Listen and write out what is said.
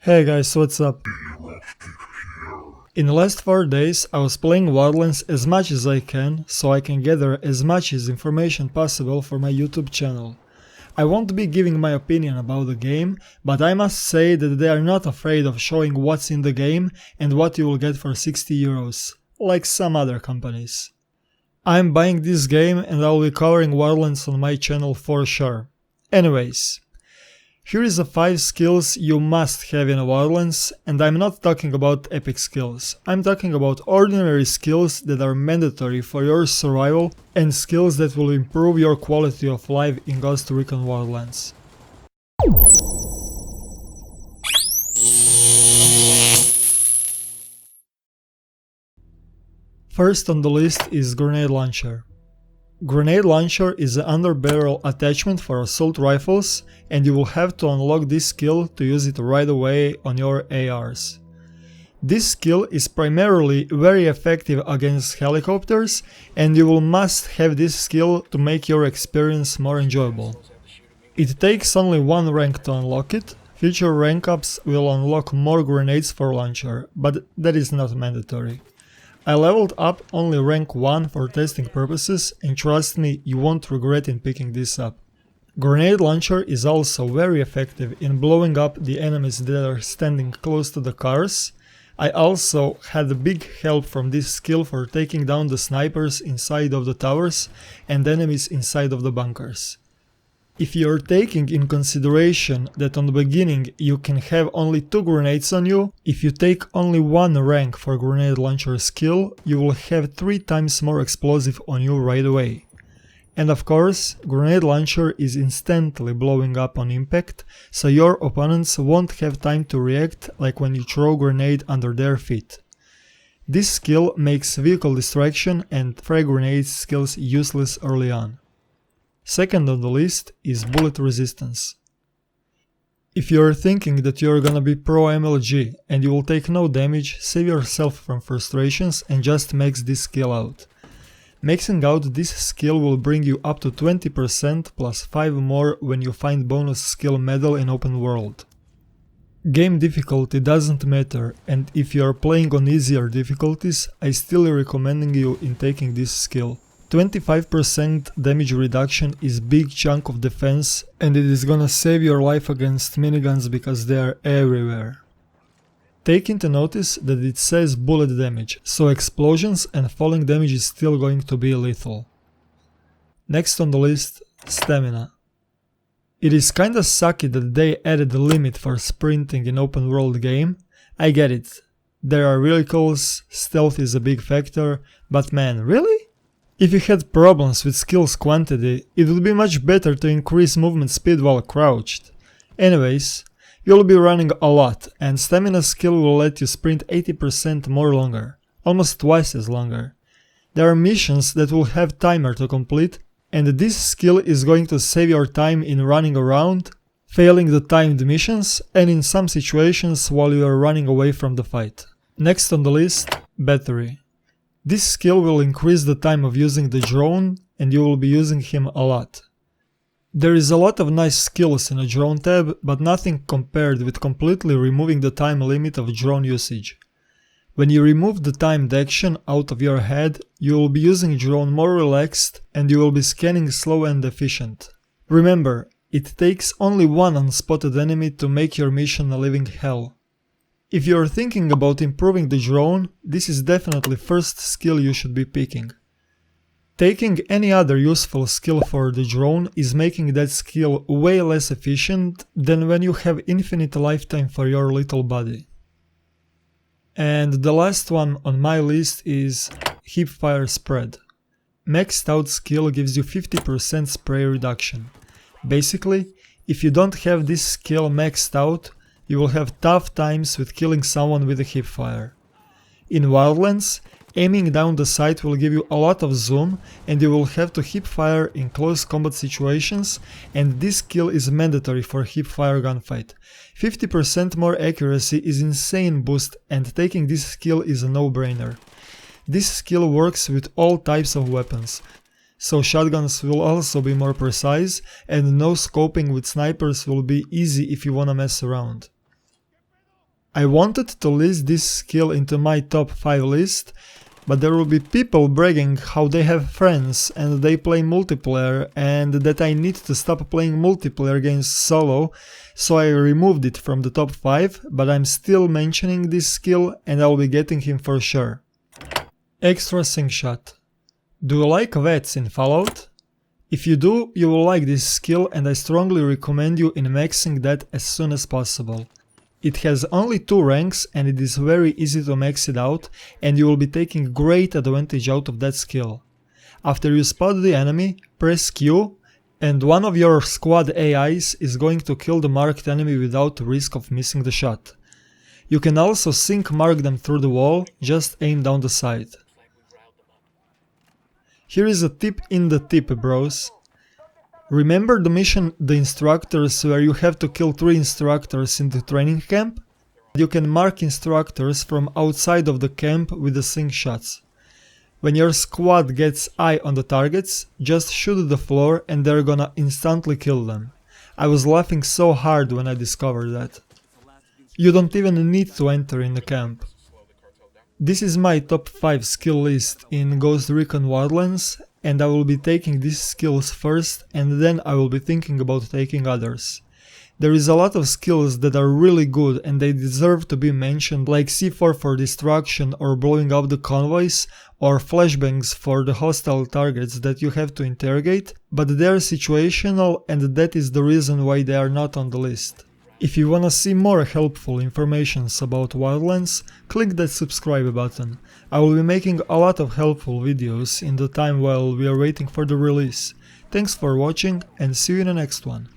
Hey guys, what's up? In the last 4 days I was playing Wildlands as much as I can, so I can gather as much as information possible for my YouTube channel. I won't be giving my opinion about the game, but I must say that they are not afraid of showing what's in the game and what you will get for 60 euros, like some other companies. I'm buying this game and I'll be covering Wildlands on my channel for sure. Anyways. Here is the 5 skills you must have in Wildlands, and I'm not talking about epic skills. I'm talking about ordinary skills that are mandatory for your survival and skills that will improve your quality of life in Ghost Recon Wildlands. First on the list is Grenade Launcher. Grenade Launcher is an under-barrel attachment for assault rifles, and you will have to unlock this skill to use it right away on your ARs. This skill is primarily very effective against helicopters, and you will must have this skill to make your experience more enjoyable. It takes only 1 rank to unlock it. Future rank ups will unlock more grenades for launcher, but that is not mandatory. I leveled up only rank 1 for testing purposes, and trust me, you won't regret in picking this up. Grenade Launcher is also very effective in blowing up the enemies that are standing close to the cars. I also had big help from this skill for taking down the snipers inside of the towers and enemies inside of the bunkers. If you're taking in consideration that on the beginning you can have only 2 grenades on you, if you take only 1 rank for Grenade Launcher skill, you will have 3 times more explosive on you right away. And of course, Grenade Launcher is instantly blowing up on impact, so your opponents won't have time to react like when you throw grenade under their feet. This skill makes vehicle distraction and frag grenade skills useless early on. Second on the list is bullet resistance. If you're thinking that you're gonna be pro MLG and you will take no damage, save yourself from frustrations and just max this skill out. Maxing out this skill will bring you up to 20% plus 5 more when you find bonus skill medal in open world. Game difficulty doesn't matter, and if you are playing on easier difficulties, I still recommend you in taking this skill. 25% damage reduction is big chunk of defense, and it is gonna save your life against miniguns because they are everywhere. Take into notice that it says bullet damage, so explosions and falling damage is still going to be lethal. Next on the list, stamina. It is kinda sucky that they added the limit for sprinting in open world game. I get it. There are vehicles, stealth is a big factor, but man, really? If you had problems with skills quantity, it would be much better to increase movement speed while crouched. Anyways, you'll be running a lot, and stamina skill will let you sprint 80% more longer, almost twice as longer. There are missions that will have timer to complete, and this skill is going to save your time in running around, failing the timed missions, and in some situations while you are running away from the fight. Next on the list, battery. This skill will increase the time of using the drone, and you will be using him a lot. There is a lot of nice skills in a drone tab, but nothing compared with completely removing the time limit of drone usage. When you remove the timed action out of your head, you will be using drone more relaxed and you will be scanning slow and efficient. Remember, it takes only 1 unspotted enemy to make your mission a living hell. If you're thinking about improving the drone, this is definitely first skill you should be picking. Taking any other useful skill for the drone is making that skill way less efficient than when you have infinite lifetime for your little body. And the last one on my list is hipfire spread. Maxed out skill gives you 50% spray reduction. Basically, if you don't have this skill maxed out, you will have tough times with killing someone with a hipfire. In Wildlands, aiming down the sight will give you a lot of zoom and you will have to hipfire in close combat situations, and this skill is mandatory for hipfire gunfight. 50% more accuracy is insane boost, and taking this skill is a no-brainer. This skill works with all types of weapons, so shotguns will also be more precise, and no scoping with snipers will be easy if you wanna mess around. I wanted to list this skill into my top 5 list, but there will be people bragging how they have friends and they play multiplayer and that I need to stop playing multiplayer against solo, so I removed it from the top 5, but I'm still mentioning this skill and I'll be getting him for sure. Extra Sync Shot. Do you like VETs in Fallout? If you do, you will like this skill and I strongly recommend you in maxing that as soon as possible. It has only 2 ranks and it is very easy to max it out and you will be taking great advantage out of that skill. After you spot the enemy, press Q and one of your squad AIs is going to kill the marked enemy without risk of missing the shot. You can also sync mark them through the wall, just aim down the sight. Here is a tip in the tip, bros. Remember the mission The Instructors where you have to kill 3 instructors in the training camp? You can mark instructors from outside of the camp with the sync shots. When your squad gets eye on the targets, just shoot the floor and they're gonna instantly kill them. I was laughing so hard when I discovered that. You don't even need to enter in the camp. This is my top 5 skill list in Ghost Recon Wildlands, and I will be taking these skills first and then I will be thinking about taking others. There is a lot of skills that are really good and they deserve to be mentioned, like C4 for destruction or blowing up the convoys, or flashbangs for the hostile targets that you have to interrogate, but they are situational and that is the reason why they are not on the list. If you wanna see more helpful informations about Wildlands, click that subscribe button. I will be making a lot of helpful videos in the time while we are waiting for the release. Thanks for watching and see you in the next one.